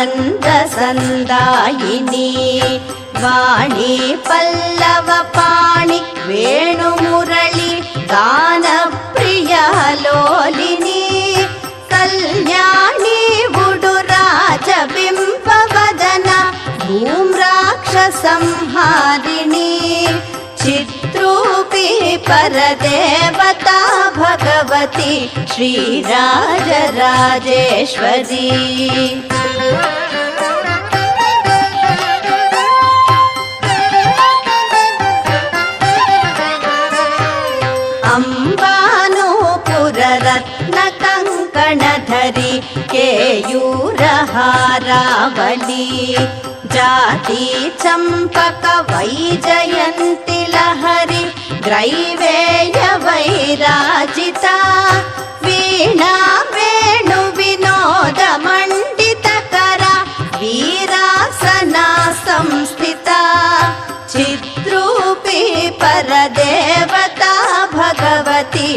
आनंद संदायिनी वाणी पल्लव पाणि वेणु मुरली गान प्रिय लोलिनी कल्याणी उडुराज बिंब वदन धूम्राक्षसंहारिणी चित्रूपी परदेवता भगवती श्रीराजराजेश्वरी अंबानुपुररत्न कंकणधरी केयूरहारावली जाति चंपक वैजयंती लहरी ग्रैवेय वैराजिता वीणा वेणु विनोद मंडितकर वीरासना संस्थिता चित्रूपी परदेवता भगवती